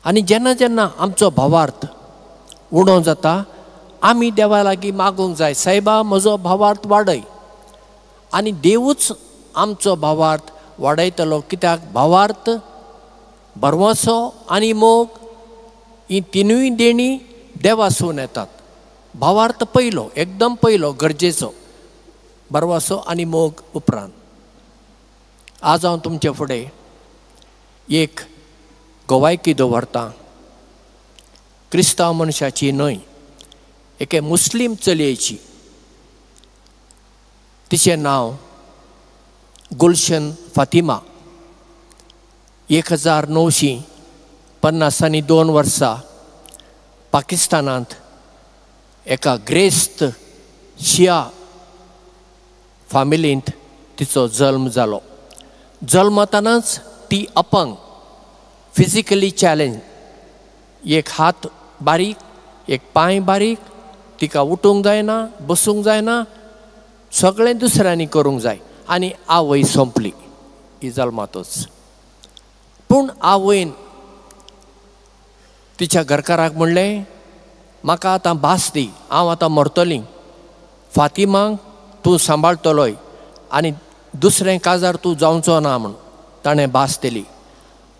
आनी जेन्ना जेन्ना आमचो भावार्थ उणो जाता आमी देवा लागीं मागूंक जाय, सायबा म्हजो भावार्थ वाडय. आनी देवूच आमचो भावार्थ वाडयतलो. कित्याक भावार्थ, भरवंसो आनी मोग ही तिनूय देणी देवासून येतात. भावार्थ पयलो, एकदम पयलो गरजेचो, भरवंसो आनी मोग उपरांत. आज हांव तुमचे फुडें एक गोवायकी दवरतां, क्रिस्तांव मनशाची न्हय, एके मुस्लीम चलयेची. तिचें नांव गुलशन फातिमा. 1952 वर्सां पाकिस्तानांत एका ग्रेस्त शिया फामिलींत तिचो जल्म जालो. जल्मतानाच ती अपंग, फिजिकली चॅलेंज, एक हात बारीक, एक पांय बारीक, तिका उठूंक जायना, बसूंक जायना, सगळें दुसऱ्यांनी करूंक जाय. आनी आवय सोंपली ही जल्मातूच. पूण आवयन तिच्या घरकाराक म्हणलें, म्हाका आतां भास दी, हांव आतां मरतलीं, फातिमाक तूं सांबाळटलोय आनी दुसरें काजार तूं जावचो ना म्हूण ताणें भास दिली.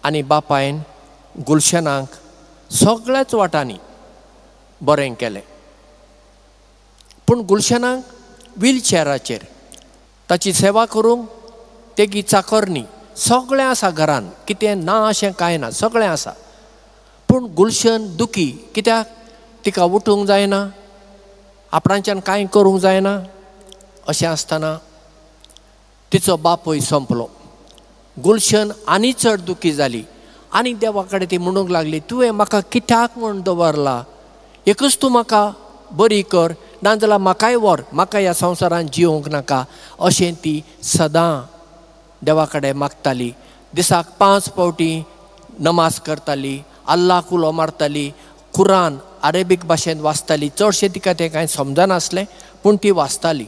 आनी बापायन गुलशनाक सगळ्याच वाटांनी बरें केलें. पूण गुलशनाक व्हीलचॅराचेर, ताची सेवा करूंक तेगी चाकरणी सगळें आसा घरान, कितें ना अशें कांय ना, सगळें आसा. पूण गुलशन दुखी, कित्याक तिका उठूंक जायना, आपणाच्यान कांय करूंक जायना. अशें आसतना तिचो बापूय सोंपलो. गुलशन आनी चड दुखी जाली आनी देवा कडेन ती म्हणूंक लागली, तुवें म्हाका कित्याक म्हूण दवरला, एकच तूं म्हाका बरी कर, नाजाल्यार म्हाकाय व्हर, म्हाका ह्या संवसारांत जिवंक नाका. अशें ती सदां देवा कडेन मागताली. दिसाक 5 फावटी नमाज करताली, अल्लाक उलो मारताली, कुरान अरेबीक भाशेंत वाचताली. चडशें तिका तें कांय समजनासलें, पूण ती वाचताली.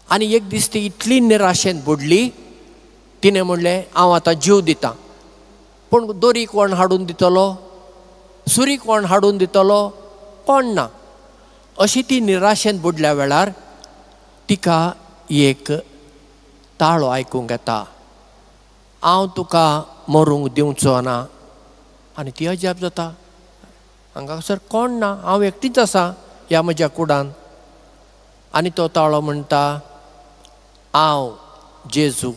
आनी एक दीस ती इतली निराशेन बुडली, तिणें म्हणलें हांव आतां जीव दितां. पूण दोरी कोण हाडून दितलो, सुरी कोण हाडून दितलो, कोण ना. अशी ती निराशेन बुडल्या वेळार तिका एक ताळो आयकूंक येता, हांव तुका मरूंक दिवचो ना. आनी ती अजाप जाता, हांगासर कोण ना, हांव एकटीच आसा ह्या म्हज्या कुडांत. आनी तो ताळो म्हणटा, हांव जेजू